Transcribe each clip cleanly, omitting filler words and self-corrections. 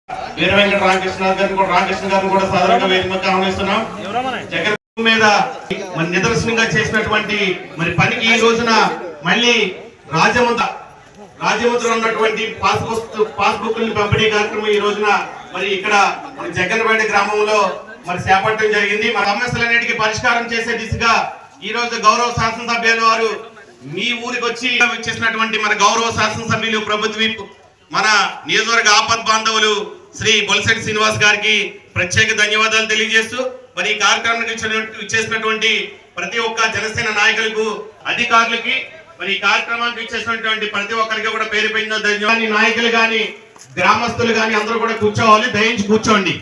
వీర వెంకట రామకృష్ణ గారిని కూడా సాధారణంగా వేదికగా ఆహ్వానిస్తున్నాం. జగన్ మీద మరి నిదర్శనంగా చేసినటువంటి మరి పనికి ఈ రోజున మళ్ళీ రాజముద్ర ఉన్నటువంటి పాస్బుక్ పంపిణీ కార్యక్రమం ఈ రోజున మరి ఇక్కడ మన జగన్పేట గ్రామంలో మరి చేపట్టడం జరిగింది. మన సమస్యలన్నిటికీ పరిష్కారం చేసే దిశగా ఈ రోజు గౌరవ శాసనసభ్యులు వారు మీ ఊరికి వచ్చి చేసినటువంటి మన గౌరవ శాసనసభ్యులు ప్రభుత్వ మన నియోజకవర్గ ఆపద్ బాంధవులు శ్రీ బొలిశెట్టి శ్రీనివాస్ గారికి ప్రత్యేక ధన్యవాదాలు తెలియజేస్తూ మరి ఈ కార్యక్రమానికి ఇచ్చేసినటువంటి ప్రతి ఒక్క జనసేన నాయకులకు అధికారులకి మరి ఈ కార్యక్రమానికి ఇచ్చేసినటువంటి ప్రతి ఒక్కరికి కూడా పేరు పెట్టిన ధన్యవాదాలు. నాయకులు గాని గ్రామస్తులు గాని అందరూ కూడా కూర్చోవాలి, దయించి కూర్చోండి.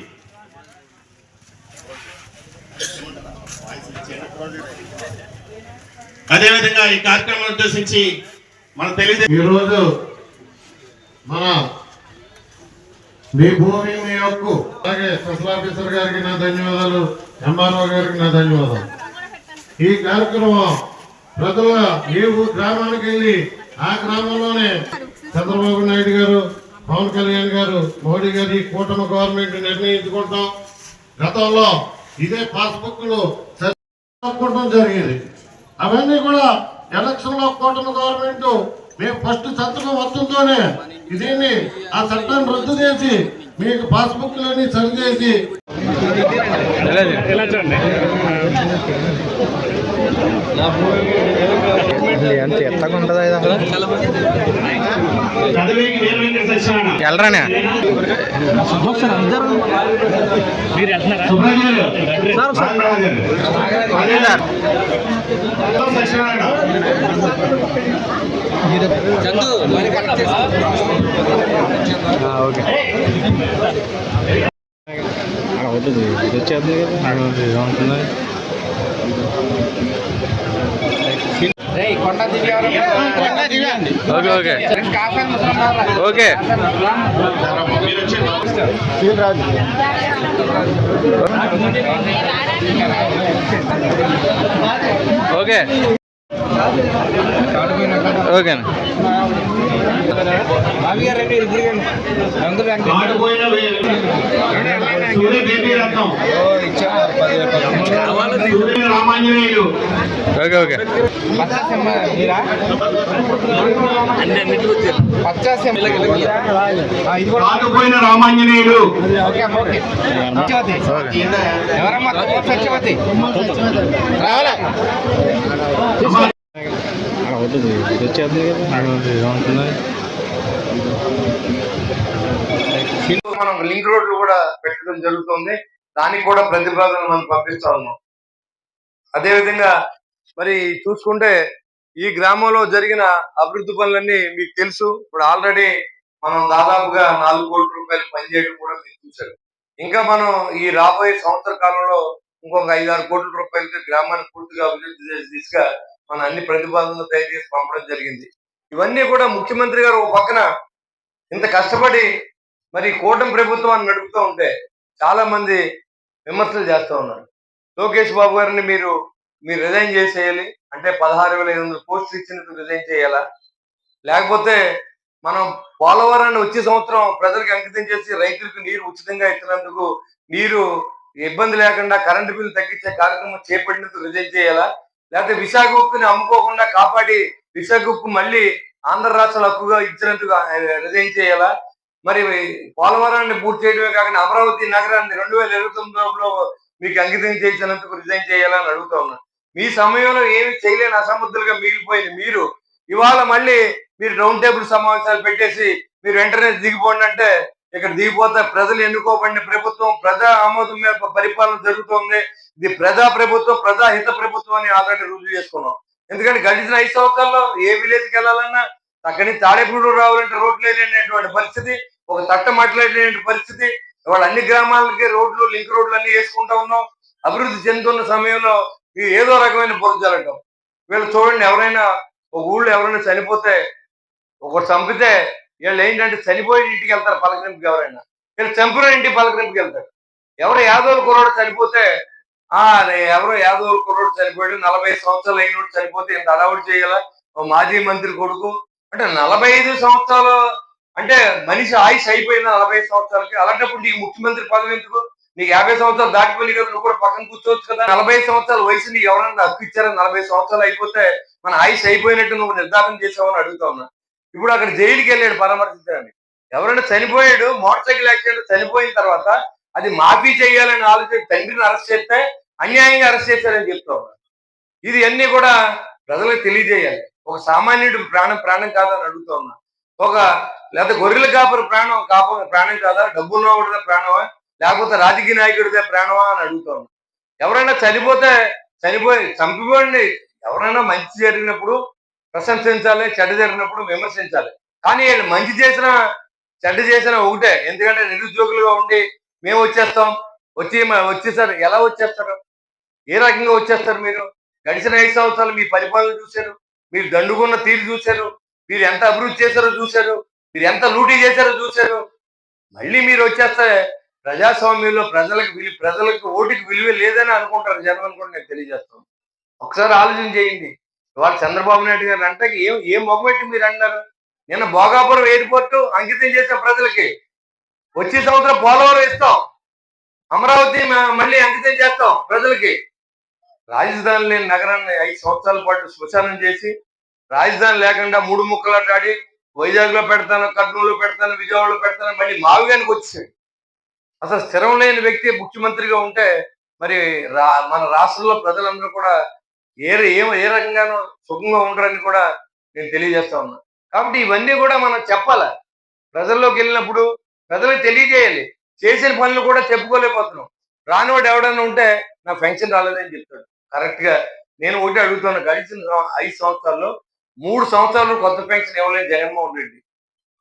అదేవిధంగా ఈ కార్యక్రమం ఉద్దేశించి మన ఈరోజు మన మీ భూమి మీ హక్కు, అలాగే స్పెషల్ ఆఫీసర్ గారికి నా ధన్యవాదాలు, ఎంఆర్ఓ గారికి నా ధన్యవాదాలు. ఈ కార్యక్రమం ప్రజల ఏ గ్రామానికి వెళ్ళి ఆ గ్రామంలోనే చంద్రబాబు నాయుడు గారు, పవన్ కళ్యాణ్ గారు, మోడీ గారి కూటమి గవర్నమెంట్ నిర్ణయించుకుంటాం. గతంలో ఇదే పాస్బుక్లు చదువుకోవడం జరిగేది. అవన్నీ కూడా ఎలక్షన్ లో కూటమి గవర్నమెంట్ మేము ఫస్ట్ సంతకం వస్తుందోనే దీన్ని ఆ చట్టాన్ని రద్దు చేసి మీకు పాస్బుక్లన్నీ సరిచేసి ఎంత ఎత్తగా ఉంటుందా వెళ్ళరానే ఓకే అవుతుంది ఇది వచ్చేది కదా okay okay okay okay okay okay కాకపోయిన రామాంజనేయులు అవుతుంది ఇది వచ్చేది కదా మనం లింక్ రోడ్లు కూడా పెట్టడం జరుగుతుంది. దానికి కూడా ప్రతిపాదనలు మనం పంపిస్తా ఉన్నాం. అదేవిధంగా మరి చూసుకుంటే ఈ గ్రామంలో జరిగిన అభివృద్ధి పనులన్నీ మీకు తెలుసు. ఇప్పుడు ఆల్రెడీ మనం దాదాపుగా 4 కోట్ల రూపాయలు పనిచేయడం కూడా మీరు చూశారు. ఇంకా మనం ఈ రాబోయే సంవత్సర కాలంలో ఇంకొక 5-6 కోట్ల రూపాయలకి గ్రామాన్ని పూర్తిగా అభివృద్ధి చేసే దిశగా మనం అన్ని ప్రతిపాదనలు తయారు చేసి పంపడం జరిగింది. ఇవన్నీ కూడా ముఖ్యమంత్రి గారు ఒక పక్కన ఇంత కష్టపడి మరి కూటమి ప్రభుత్వాన్ని నడుపుతూ ఉంటే చాలా మంది విమర్శలు చేస్తూ ఉన్నారు. లోకేష్ బాబు గారిని మీరు రిజైన్ చేసేయాలి అంటే 16,500 పోస్టులు ఇచ్చినందుకు రిజైన్ చేయాలా, లేకపోతే మనం పోలవరాన్ని వచ్చే సంవత్సరం ప్రజలకు అంకితం చేసి రైతులకు నీరు ఉచితంగా ఇచ్చినందుకు నీరు ఇబ్బంది లేకుండా కరెంటు బిల్లు తగ్గించే కార్యక్రమం చేపట్టినందుకు రిజైన్ చేయాలా, లేకపోతే విశాఖ ఉక్కుని అమ్ముకోకుండా కాపాడి విశాఖ ఉక్కు మళ్ళీ ఆంధ్ర రాష్ట్రాల హక్కుగా ఇచ్చినందుకు రిజైన్ చేయాలా, మరి పోలవరాన్ని పూర్తి చేయడమే కాకుండా అమరావతి నగరాన్ని 2029లో మీకు అంకితం చేసినందుకు రిజైన్ చేయాలని అడుగుతా ఉన్నా. మీ సమయంలో ఏమి చేయలేని అసమర్థులుగా మిగిలిపోయింది మీరు ఇవాళ మళ్ళీ మీరు రౌండ్ టేబుల్ సమావేశాలు పెట్టేసి మీరు వెంటనే దిగిపోండి అంటే ఇక్కడ దిగిపోతే ప్రజలు ఎన్నుకోబడిన ప్రభుత్వం ప్రజా ఆమోదం మీద పరిపాలన జరుగుతోంది. ఇది ప్రజా ప్రభుత్వం, ప్రజాహిత ప్రభుత్వం అని ఆల్రెడీ రుజువు చేసుకున్నాం. ఎందుకంటే గడిచిన 5 సంవత్సరాల్లో ఏ విలేజ్కి వెళ్ళాలన్నా అక్కడి నుంచి తాడేపూడూరు రావాలంటే రోడ్లు లేనటువంటి పరిస్థితి, ఒక తట్ట మాట్లాడలేని పరిస్థితి. ఇవాళ అన్ని గ్రామాలకి రోడ్లు లింక్ రోడ్లు అన్ని వేసుకుంటా ఉన్నాం. అభివృద్ధి చెందుతున్న సమయంలో ఏదో రకమైన బురజాలంటాం. వీళ్ళు చూడండి, ఎవరైనా ఒక ఊళ్ళో ఎవరైనా చనిపోతే ఒకటి చంపితే వీళ్ళు ఏంటంటే చనిపోయిన ఇంటికి వెళ్తారు పలకరింపుకి, ఎవరైనా వీళ్ళు చంపిన ఇంటికి పలకరింపుకి వెళ్తారు. ఎవరు యాదవుల కుర్రోడు చనిపోతే ఎవరో యాదవుల కుర్రోడు చనిపోయాడు 45 సంవత్సరాలు అయినోడు చనిపోతే ఇంత అలవాటు చేయాలా, మాజీ మంత్రి కొడుకు అంటే 45 సంవత్సరాలు అంటే మనిషి ఆయుష్ అయిపోయిన 45 సంవత్సరాలకి. అలాంటప్పుడు నీకు ముఖ్యమంత్రి పదవి ఎందుకు? నీకు 50 సంవత్సరాలు దాటిపోయి కదా, నువ్వు కూడా పక్కన కూర్చోవచ్చు కదా. 45 సంవత్సరాల వయసు నీకు ఎవరన్నా హక్కు ఇచ్చారా? 40 సంవత్సరాలు అయిపోతే మన ఆయుష్ అయిపోయినట్టు నువ్వు నిర్ధారణ చేసావని అడుగుతా ఉన్నా. ఇప్పుడు అక్కడ జైలుకి వెళ్ళాడు పరామర్శించడానికి. ఎవరైనా చనిపోయాడు, మోటార్ సైకిల్ యాక్సిడెంట్ చనిపోయిన తర్వాత అది మాఫీ చేయాలని ఆలోచన తండ్రిని అరెస్ట్ చేస్తే అన్యాయంగా అరెస్ట్ చేశారని చెప్తా ఉన్నారు. ఇది అన్ని కూడా ప్రజలకు తెలియజేయాలి. ఒక సామాన్యుడు ప్రాణం కాదని అడుగుతా ఉన్నా. ఒక లేదా గొర్రెల కాపరి ప్రాణం కాదా? డబ్బున్నవాడిదే ప్రాణమా? లేకపోతే రాజకీయ నాయకుడిదే ప్రాణమా అని అడుగుతా ఉన్నా. ఎవరైనా చంపిపోండి. ఎవరైనా మంచి జరిగినప్పుడు ప్రశంసించాలి, చెడ్డ జరిగినప్పుడు విమర్శించాలి. కానీ వీళ్ళు మంచి చేసిన చెడ్డ చేసిన ఒకటే. ఎందుకంటే నిరుద్యోగులుగా ఉండి మేము వచ్చేస్తాం, వచ్చేసారు. ఎలా వచ్చేస్తారు? ఏ రకంగా వచ్చేస్తారు? మీరు గడిచిన 5 సంవత్సరాలు మీ పరిపాలన చూశారు, మీరు దండుకున్న తీరు చూశారు, మీరు ఎంత అభివృద్ధి చేశారో చూశారు, మీరు ఎంత లూటీ చేశారో చూశారు. మళ్ళీ మీరు వచ్చేస్తే ప్రజాస్వామ్యంలో ప్రజలకు ఓటుకి విలువ లేదని అనుకుంటారు జనం అని కూడా నేను తెలియజేస్తాను. ఒకసారి ఆలోచన చేయండి. ఇవాళ చంద్రబాబు నాయుడు గారు అంటే ఏం మొగబెట్టి మీరు అన్నారు? నిన్న భోగాపురం ఎయిర్పోర్ట్ అంకితం చేసిన ప్రజలకి వచ్చే సంవత్సరం పోలవరం ఇస్తాం, అమరావతి మళ్ళీ అంకితం చేస్తాం ప్రజలకి. రాజధాని లేని నగరాన్ని 5 సంవత్సరాల పాటు శ్మశానం చేసి, రాజధాని లేకుండా 3 ముక్కలాటాడి వైజాగ్ లో పెడతాను, కర్నూలులో పెడతాను, విజయవాడలో పెడతాను, మళ్ళీ మావిగానికి వచ్చేసాడు. అసలు స్థిరం లేని వ్యక్తి ముఖ్యమంత్రిగా ఉంటే మరి మన రాష్ట్రంలో ప్రజలందరూ కూడా ఏ రకంగానూ సుఖంగా ఉండరని కూడా నేను తెలియజేస్తా ఉన్నా. కాబట్టి ఇవన్నీ కూడా మనం చెప్పాలి. ప్రజల్లోకి వెళ్ళినప్పుడు ప్రజలకు తెలియజేయాలి. చేసిన పనులు కూడా చెప్పుకోలేకపోతున్నాం. రానివాడు ఎవడన్నా ఉంటే నా పెన్షన్ రాలేదని చెప్తాడు. కరెక్ట్ గా నేను ఒకటి అడుగుతున్నా. గడిచిన 5 సంవత్సరాల్లో 3 సంవత్సరాలు కొత్త పెన్షన్ ఇవ్వలేదు జగన్మోహన్ రెడ్డి.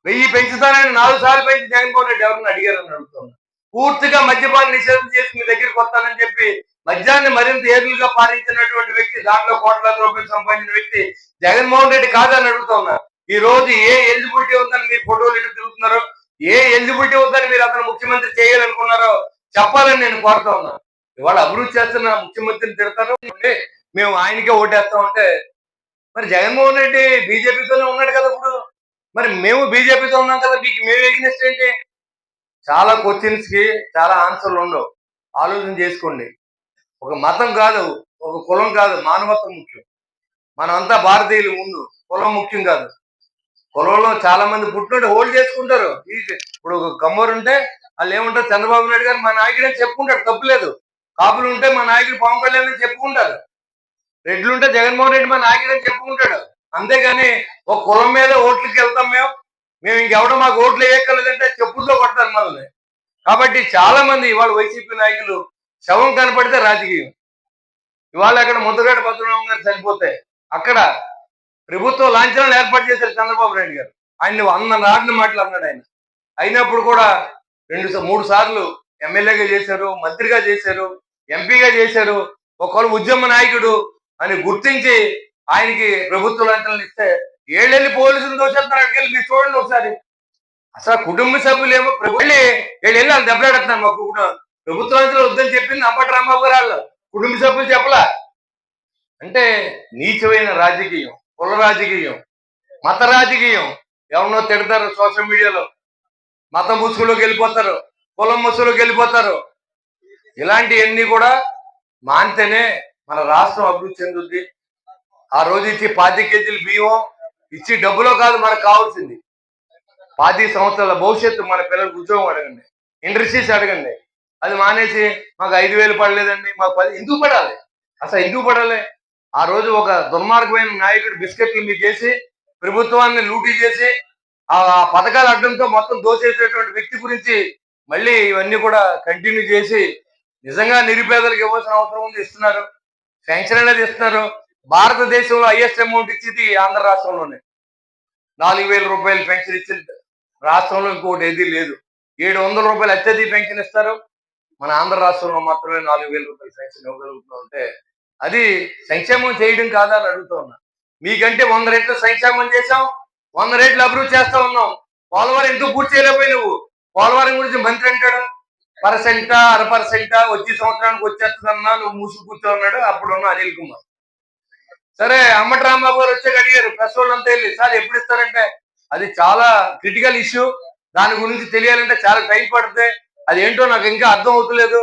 1000 పెంచుతానని 4 సార్లు పెంచి జగన్మోహన్ రెడ్డి ఎవరన్నా అడిగారని అడుగుతున్నా. పూర్తిగా మద్యపాన నిషేధం చేసి మీ దగ్గరికి వస్తానని చెప్పి మద్యాన్ని మరింత ఏరులుగా పాలించినటువంటి వ్యక్తి, దాంట్లో కోట్లాది రూపాయలు సంపాదించిన వ్యక్తి జగన్మోహన్ రెడ్డి కాదని అడుగుతున్నా. ఈ రోజు ఏ ఎలిజిబిలిటీ ఉందని మీరు ఫోటోలు ఇటు తిరుగుతున్నారో, ఏ ఎలిజిబిలిటీ ఉందని మీరు అతను ముఖ్యమంత్రి చేయాలనుకున్నారో చెప్పాలని నేను కోరుతా ఉన్నా. ఇవాళ అభివృద్ధి చేస్తున్న ముఖ్యమంత్రిని తిడతారు, మేము ఆయనకే ఓటేస్తామంటే మరి జగన్మోహన్ రెడ్డి బీజేపీతోనే ఉన్నాడు కదా ఇప్పుడు. మరి మేము బీజేపీతో ఉన్నాం కదా, మీకు మేము ఎగ్నెస్ట్ ఏంటి? చాలా క్వశ్చన్స్ కి చాలా ఆన్సర్లు ఉండవు. ఆలోచన చేసుకోండి. ఒక మతం కాదు, ఒక కులం కాదు, మానవత్వం ముఖ్యం. మనమంతా భారతీయులు. ముందు కులం ముఖ్యం కాదు. కులంలో చాలా మంది పుట్టినట్టు హోల్డ్ చేసుకుంటారు. ఇప్పుడు ఒక కమ్మరు ఉంటే వాళ్ళు ఏముంటారు, చంద్రబాబు నాయుడు గారు మా నాయకుడు అని చెప్పుకుంటాడు, తప్పులేదు. కాపులు ఉంటే మా నాయకుడు పవన్ కళ్యాణ్ అని చెప్పుకుంటారు. రెడ్లు ఉంటే జగన్మోహన్ రెడ్డి మా నాయకుడు అని చెప్పుకుంటాడు. అంతేగాని ఒక కులం మీద ఓట్లకి వెళ్తాం మేము ఇంకెవడో మాకు ఓట్లు వేయక్కర్లేదంటే చెప్పుతో కొడతారు మనల్ని. కాబట్టి చాలా మంది ఇవాళ వైసీపీ నాయకులు శవం కనపడితే రాజకీయం. ఇవాళ అక్కడ ముద్రగడ పద్మనాభం గారు చనిపోతే అక్కడ ప్రభుత్వం లాంఛనాలు ఏర్పాటు చేశారు చంద్రబాబు నాయుడు గారు. ఆయన్ని 100 నాటిన మాటలు అన్నాడు ఆయన. అయినప్పుడు కూడా 2-3 సార్లు ఎమ్మెల్యేగా చేశారు, మంత్రిగా చేశారు, ఎంపీగా చేశారు. ఒకళ్ళు ఉద్యమ నాయకుడు అని గుర్తించి ఆయనకి ప్రభుత్వ లాంఛనాలు ఇస్తే ఏళ్ళెళ్ళి పోలీసులు దోచేస్తున్నారు. అక్కడికి మీరు చూడండి ఒకసారి. అసలు కుటుంబ సభ్యులు ఏమో వెళ్ళి వాళ్ళు దెబ్బలాడుతున్నారు. మాకు ప్రభుత్వ లాంఛనాలు వద్దని చెప్పింది అంబటి రాంబాబు గారు, వాళ్ళు కుటుంబ సభ్యులు చెప్పలా. అంటే నీచమైన రాజకీయం, కుల రాజకీయం, మత రాజకీయం. ఎవరినో తిడతారు సోషల్ మీడియాలో, మత ముసుగులోకి వెళ్ళిపోతారు, కులం ముసుగులోకి వెళ్ళిపోతారు. ఇలాంటివన్నీ కూడా మానితేనే మన రాష్ట్రం అభివృద్ధి చెందుద్ది. ఆ రోజు ఇచ్చి 25 కేజీలు బియ్యం ఇచ్చి డబ్బులో కాదు మనకు కావాల్సింది 25 సంవత్సరాల భవిష్యత్తు. మన పిల్లలకు ఉద్యోగం అడగండి, ఇండస్ట్రీస్ అడగండి. అది మానేసి మాకు 5,000 పడలేదండి, మాకు 10 ఎందుకు పడాలి? అసలు ఎందుకు పడాలి? ఆ రోజు ఒక దుర్మార్గమైన నాయకుడు బిస్కెట్లు మీకు చేసి ప్రభుత్వాన్ని లూటీ చేసి ఆ పథకాల అడ్డంతో మొత్తం దోచేసేటువంటి వ్యక్తి గురించి మళ్ళీ ఇవన్నీ కూడా కంటిన్యూ చేసి నిజంగా నిరుపేదలకు ఇవ్వాల్సిన అవసరం ఉంది, ఇస్తున్నారు. పెన్షన్ అనేది ఇస్తున్నారు. భారతదేశంలో హైయెస్ట్ అమౌంట్ ఇచ్చేది ఆంధ్ర రాష్ట్రంలోనే. 4,000 రూపాయలు పెన్షన్ ఇచ్చిన రాష్ట్రంలో ఇంకోటి ఏదీ లేదు. 700 రూపాయలు అత్యధిక పెన్షన్ ఇస్తారు. మన ఆంధ్ర రాష్ట్రంలో మాత్రమే 4,000 రూపాయలు పెన్షన్ ఇవ్వగలుగుతూ ఉంటే అది సంక్షేమం చేయడం కాదా అని అడుగుతూ ఉన్నా. మీకంటే 100 రెట్లు సంక్షేమం చేశాం, 100 రెట్లు అభివృద్ధి చేస్తా ఉన్నాం. పోలవరం ఎందుకు పూర్తి చేయలేకపోయి నువ్వు? పోలవరం గురించి మంత్రి అంటాడు 1% 1/2% వచ్చే సంవత్సరానికి వచ్చేస్తుందన్నా, నువ్వు మూసుకు కూర్చోన్నాడు అప్పుడున్న అనిల్ కుమార్. సరే, అంబటి రాంబాబు గారు వచ్చాక అడిగారు ప్రెస్ వాళ్ళంతా వెళ్ళి, సార్ ఎప్పుడు ఇస్తారంటే అది చాలా క్రిటికల్ ఇష్యూ. దాని గురించి తెలియాలంటే చాలా టైం పడుతుంది. అది ఏంటో నాకు ఇంకా అర్థం అవుతలేదు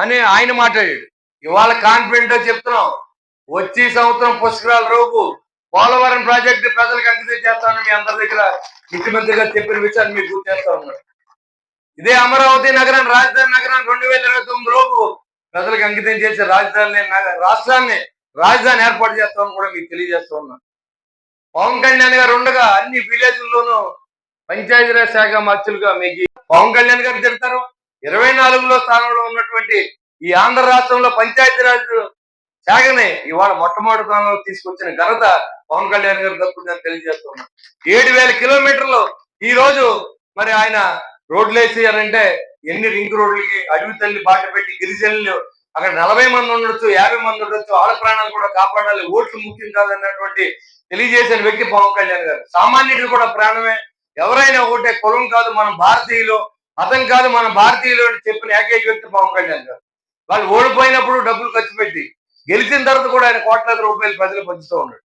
అని ఆయన మాట్లాడాడు. ఇవాళ కాన్ఫిడెంట్ గా చెప్తున్నాం, వచ్చే సంవత్సరం పుష్కరాల రోజు పోలవరం ప్రాజెక్టు ప్రజలకు అంకితం చేస్తామని మీ అందరి దగ్గర ముఖ్యమంత్రి గారు చెప్పిన విషయాన్ని మీకు గుర్తు చేస్తా ఉన్నారు. ఇదే అమరావతి నగరాన్ని రాజధాని నగరాన్ని 2029 లోపు ప్రజలకు అంకితం చేసి రాష్ట్రాన్ని రాజధాని ఏర్పాటు చేస్తామని కూడా మీకు తెలియజేస్తా ఉన్నాను. పవన్ కళ్యాణ్ గారు ఉండగా అన్ని విలేజ్ల్లోనూ పంచాయతీరాజ్ శాఖ మంత్రులుగా మీకు పవన్ కళ్యాణ్ గారు తిడతారు. 24లో స్థానంలో ఉన్నటువంటి ఈ ఆంధ్ర రాష్ట్రంలో పంచాయతీరాజ్ శాఖని ఇవాళ మొట్టమొదటి స్థానంలో తీసుకొచ్చిన ఘనత పవన్ కళ్యాణ్ గారు దక్కుతుందని తెలియజేస్తున్నాం. 7,000 కిలోమీటర్లు ఈ రోజు మరి ఆయన రోడ్లు వేసేయాలంటే ఎన్ని రింగ్ రోడ్లకి అడవి తల్లి బాట పెట్టి గిరిజనులు అక్కడ 40 మంది ఉండొచ్చు, 50 మంది ఉండొచ్చు, ఆడ ప్రాణాలు కూడా కాపాడాలి, ఓట్లు ముఖ్యం కాదన్నటువంటి తెలియజేసిన వ్యక్తి పవన్ కళ్యాణ్ గారు. సామాన్యుడు కూడా ప్రాణమే, ఎవరైనా ఒకటే, కులం కాదు మనం భారతీయులు, మతం కాదు మన భారతీయులు అని చెప్పిన ఏకైక వ్యక్తి పవన్ కళ్యాణ్ గారు. వాళ్ళు ఓడిపోయినప్పుడు డబ్బులు ఖర్చు పెట్టి గెలిచిన తర్వాత కూడా ఆయన కోట్లాది రూపాయలు ప్రజలు పంచుతూ ఉన్నాడు.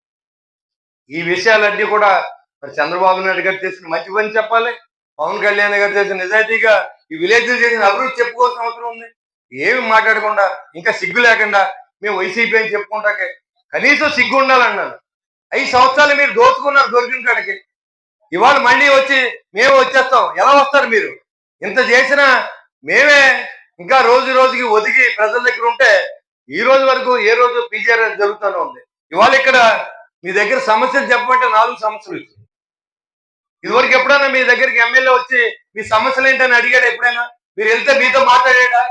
ఈ విషయాలన్నీ కూడా మరి చంద్రబాబు నాయుడు గారు చేసిన మంచి పని చెప్పాలి, పవన్ కళ్యాణ్ గారు చేసిన నిజాయితీగా ఈ విలేజ్ చేసిన అభివృద్ధి చెప్పుకోవాల్సిన అవసరం ఉంది. ఏమి మాట్లాడకుండా ఇంకా సిగ్గు లేకుండా మేము వైసీపీ అని చెప్పుకుంటాకే కనీసం సిగ్గు ఉండాలన్నాను. 5 సంవత్సరాలు మీరు దోచుకున్నారు దొరికిన కాడికి. ఇవాళ మళ్ళీ వచ్చి మేము వచ్చేస్తాం, ఎలా వస్తారు మీరు? ఇంత చేసినా మేమే ఇంకా రోజు రోజుకి ఒదిగి ప్రజల దగ్గర ఉంటే ఈ రోజు వరకు ఏ రోజు పీజీఆర్ జరుగుతూనే ఉంది. ఇవాళ ఇక్కడ మీ దగ్గర సమస్యలు చెప్పమంటే 4 సమస్యలు ఇచ్చింది. ఇదివరకు ఎప్పుడైనా మీ దగ్గరికి ఎమ్మెల్యే వచ్చి మీ సమస్యలు ఏంటని అడిగాడు ఎప్పుడైనా? మీరు వెళ్తే మీతో మాట్లాడాడా?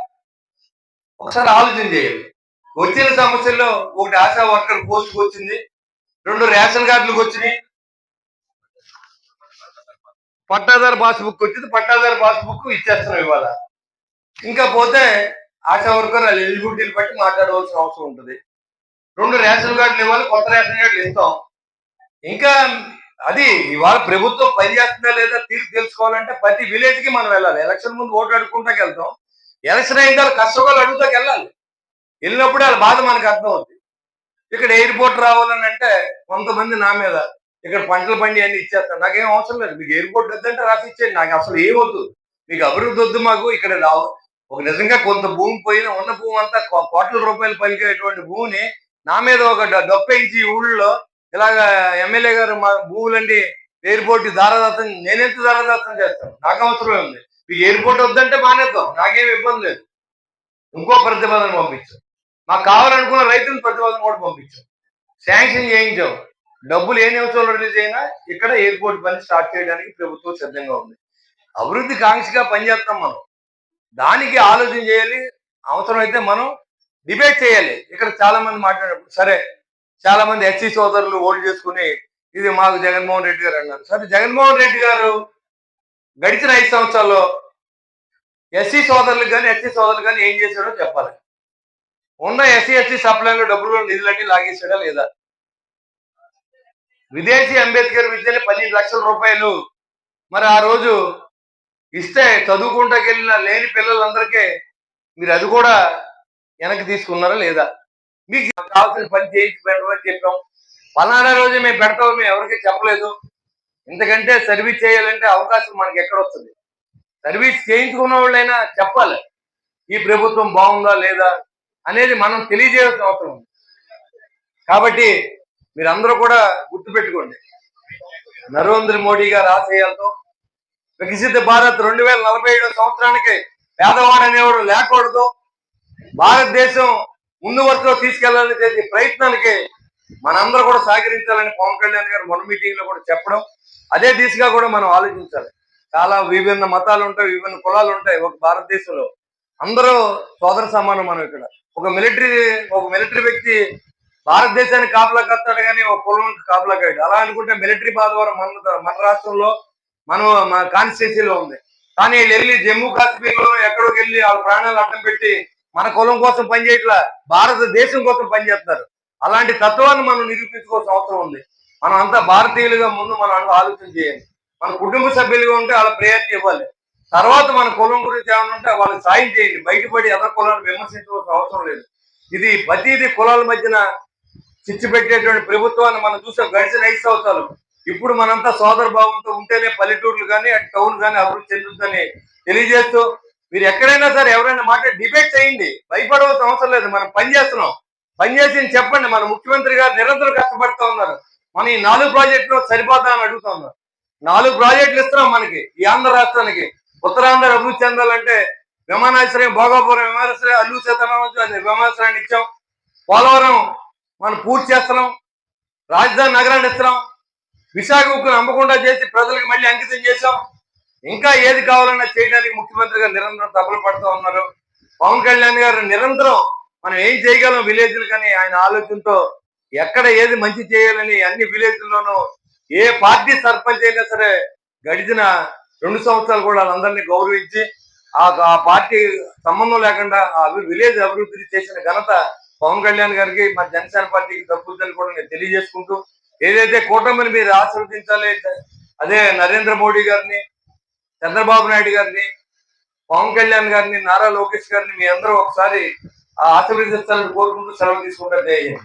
ఒకసారి ఆలోచన చేయాలి. వచ్చిన సమస్యల్లో ఒకటి ఆశా వర్కర్ పోస్టుకు వచ్చింది, 2 రేషన్ కార్డులకు వచ్చినాయి, పట్టాదారు పాస్బుక్ వచ్చింది, పట్టాదారు పాస్బుక్ ఇచ్చేస్తున్నాం ఇవాళ. ఇంకా పోతే ఆశా వర్కర్ వాళ్ళ ఎలిజిబిలిటీని బట్టి మాట్లాడవలసిన అవసరం ఉంటుంది. 2 రేషన్ కార్డులు ఇవ్వాలి, కొత్త రేషన్ కార్డులు ఇస్తాం. ఇంకా అది ఇవాళ ప్రభుత్వం పనిచేస్తుందా లేదా తీర్పు తెలుసుకోవాలంటే ప్రతి విలేజ్ కి మనం వెళ్ళాలి. ఎలక్షన్ ముందు ఓటు అడుక్కుంటాకి వెళ్తాం, ఎలక్షన్ అయిన తర్వాత కష్టపడి అడుగుతాకి వెళ్ళాలి. వెళ్ళినప్పుడు వాళ్ళ బాధ మనకు అర్థం అవుతుంది. ఇక్కడ ఎయిర్పోర్ట్ రావాలని అంటే కొంతమంది నా మీద ఇక్కడ పంటల పండి అన్ని ఇచ్చేస్తాను, నాకేం అవసరం లేదు, మీకు ఎయిర్పోర్ట్ వద్దంటే రాసి ఇచ్చేయండి, నాకు అసలు ఏమొద్దు, మీకు అభివృద్ధి వద్దు, మాకు ఇక్కడ రావు. ఒక నిజంగా కొంత భూమి పోయినా ఉన్న భూమి అంతా కోట్ల రూపాయలు పలికేటువంటి భూమిని నా మీద ఒక డొప్పించి ఊళ్ళో ఇలాగ ఎమ్మెల్యే గారు మా భూములండి ఎయిర్పోర్ట్ దారాదత్తం, నేనెంత దారాదత్తం చేస్తాను, నాకు అవసరమే ఉంది. మీకు ఎయిర్పోర్ట్ వద్దంటే మానేద్దాం, నాకేం ఇబ్బంది లేదు. ఇంకో ప్రతిపాదన పంపించాం, మాకు కావాలనుకున్న రైతులను ప్రతిపాదన కూడా పంపించాం, శాంక్షన్ చేయించాం. డబ్బులు ఏ నిమిషంలో రిలీజ్ అయినా ఇక్కడ ఎయిర్పోర్ట్ పని స్టార్ట్ చేయడానికి ప్రభుత్వం సిద్ధంగా ఉంది. అభివృద్ధి కాంక్షగా పనిచేస్తాం మనం, దానికి ఆలోచన చేయాలి. అవసరమైతే మనం డిబేట్ చేయాలి. ఇక్కడ చాలా మంది మాట్లాడినప్పుడు సరే, చాలా మంది ఎస్సీ సోదరులు ఓటు చేసుకుని ఇది మాకు జగన్మోహన్ రెడ్డి గారు అన్నారు. సరే, జగన్మోహన్ రెడ్డి గారు గడిచిన 5 సంవత్సరాల్లో ఎస్సీ సోదరులకు కానీ ఎస్సీ సోదరులు కానీ ఏం చేశాడో చెప్పాలి. ఉన్న ఎస్సీ ఎస్టీ సప్లైలో డబ్బులు నిధులన్నీ లాగేసాడా లేదా? విదేశీ అంబేద్కర్ విద్యని 12 లక్షల రూపాయలు మరి ఆ రోజు ఇస్తే చదువుకుంటాకెళ్ళిన లేని పిల్లలందరికీ మీరు అది కూడా వెనక్కి తీసుకున్నారా లేదా? మీకు కావాల్సిన పని చేయించి పెట్టమని చెప్పాం. పలానా రోజు మేము పెడతాం, మేము ఎవరికి చెప్పలేదు. ఎందుకంటే సర్వీస్ చేయాలంటే అవకాశం మనకి ఎక్కడ వస్తుంది? సర్వీస్ చేయించుకున్న వాళ్ళైనా చెప్పాలి ఈ ప్రభుత్వం బాగుందా లేదా అనేది మనం తెలియజేయాల్సిన అవసరం ఉంది. కాబట్టి మీరందరూ కూడా గుర్తుపెట్టుకోండి, నరేంద్ర మోడీ గారి ఆశయాలతో వికసిత భారత్ 2047 సంవత్సరానికి పేదవాడు అనేవాడు లేకూడదు, భారతదేశం ముందు వరుసలో తీసుకెళ్లాలని చేసే ప్రయత్నానికి మనందరూ కూడా సహకరించాలని పవన్ కళ్యాణ్ గారు మొన్న మీటింగ్ లో కూడా చెప్పడం, అదే దిశగా కూడా మనం ఆలోచించాలి. చాలా విభిన్న మతాలు ఉంటాయి, విభిన్న కులాలు ఉంటాయి. ఒక భారతదేశంలో అందరూ సోదర సమానం. మనం ఇక్కడ ఒక మిలిటరీ వ్యక్తి భారతదేశానికి కాపలా కట్టాడు కానీ ఒక కులం కాపలా కాడు. అలా అనుకుంటే మిలిటరీ బాధవరం మన రాష్ట్రంలో మన కాన్స్టిట్యూన్సీలో ఉంది. కానీ వీళ్ళు వెళ్ళి జమ్మూ కాశ్మీర్ లో ఎక్కడికి వెళ్ళి వాళ్ళ ప్రాణాలు అడ్డం పెట్టి మన కులం కోసం పనిచేయట్లా, భారతదేశం కోసం పనిచేస్తారు. అలాంటి తత్వాన్ని మనం నిరూపించుకోవాల్సిన అవసరం ఉంది. మనం అంతా భారతీయులుగా ముందు మనం ఆలోచన చేయాలి. మన కుటుంబ సభ్యులుగా ఉంటే వాళ్ళ ప్రయారిటీ ఇవ్వాలి. తర్వాత మన కులం గురించి ఏమైనా ఉంటే వాళ్ళకి సాయం చేయండి. బయటపడి ఎవరి కులాన్ని విమర్శించవలసిన అవసరం లేదు. ఇది ప్రతిదీ కులాల మధ్యన చిచ్చు పెట్టేటువంటి ప్రభుత్వాన్ని మనం చూసాం గడిచిన 5 సంవత్సరాలు. ఇప్పుడు మనంతా సోదర భావంతో ఉంటేనే పల్లెటూర్లు కానీ అటు టౌన్ కానీ అభివృద్ధి చెందుతుందని తెలియజేస్తూ, మీరు ఎక్కడైనా సరే ఎవరైనా మాట డిబేట్ చేయండి, భయపడవలసిన అవసరం లేదు. మనం పని చేస్తున్నాం, పని చేసి చెప్పండి. మన ముఖ్యమంత్రి గారు నిరంతరం కష్టపడుతూ ఉన్నారు. మనం ఈ 4 ప్రాజెక్టులు సరిపోతా అని అడుగుతా ఉన్నారు. 4 ప్రాజెక్టులు ఇస్తున్నాం మనకి ఈ ఆంధ్ర రాష్ట్రానికి. ఉత్తరాంధ్ర అభివృద్ధి చెందాలంటే విమానాశ్రయం, భోగాపురం విమానాశ్రయం, అల్లూరు సీతారామరాజు విమానాశ్రయాన్ని ఇచ్చాం. పోలవరం మనం పూర్తి చేస్తున్నాం. రాజధాని నగరాన్ని ఇస్తున్నాం. విశాఖ ఉక్కును అమ్మకుండా చేసి ప్రజలకు మళ్ళీ అంకితం చేశాం. ఇంకా ఏది కావాలన్నా చేయడానికి ముఖ్యమంత్రి గారు నిరంతరం తపలు పడుతూ ఉన్నారు. పవన్ కళ్యాణ్ గారు నిరంతరం మనం ఏం చేయగలం విలేజ్లు కానీ ఆయన ఆలోచనతో ఎక్కడ ఏది మంచి చేయాలని అన్ని విలేజ్ల్లోనూ ఏ పార్టీ సర్పంచ్ అయినా సరే గడిచిన 2 సంవత్సరాలు కూడా వాళ్ళందరినీ గౌరవించి ఆ పార్టీ సంబంధం లేకుండా ఆ విలేజ్ అభివృద్ధి చేసిన ఘనత పవన్ కళ్యాణ్ గారికి, మన జనసేన పార్టీకి దక్కుతుందని కూడా నేను తెలియజేసుకుంటూ, ఏదైతే కూటమిని మీరు ఆశీర్వదించాలి, అదే నరేంద్ర మోడీ గారిని, చంద్రబాబు నాయుడు గారిని, పవన్ కళ్యాణ్ గారిని, నారా లోకేష్ గారిని మీ అందరూ ఒకసారి ఆశీర్వదిస్తారని కోరుకుంటూ సెలవు తీసుకుంటారు. జై హింద్.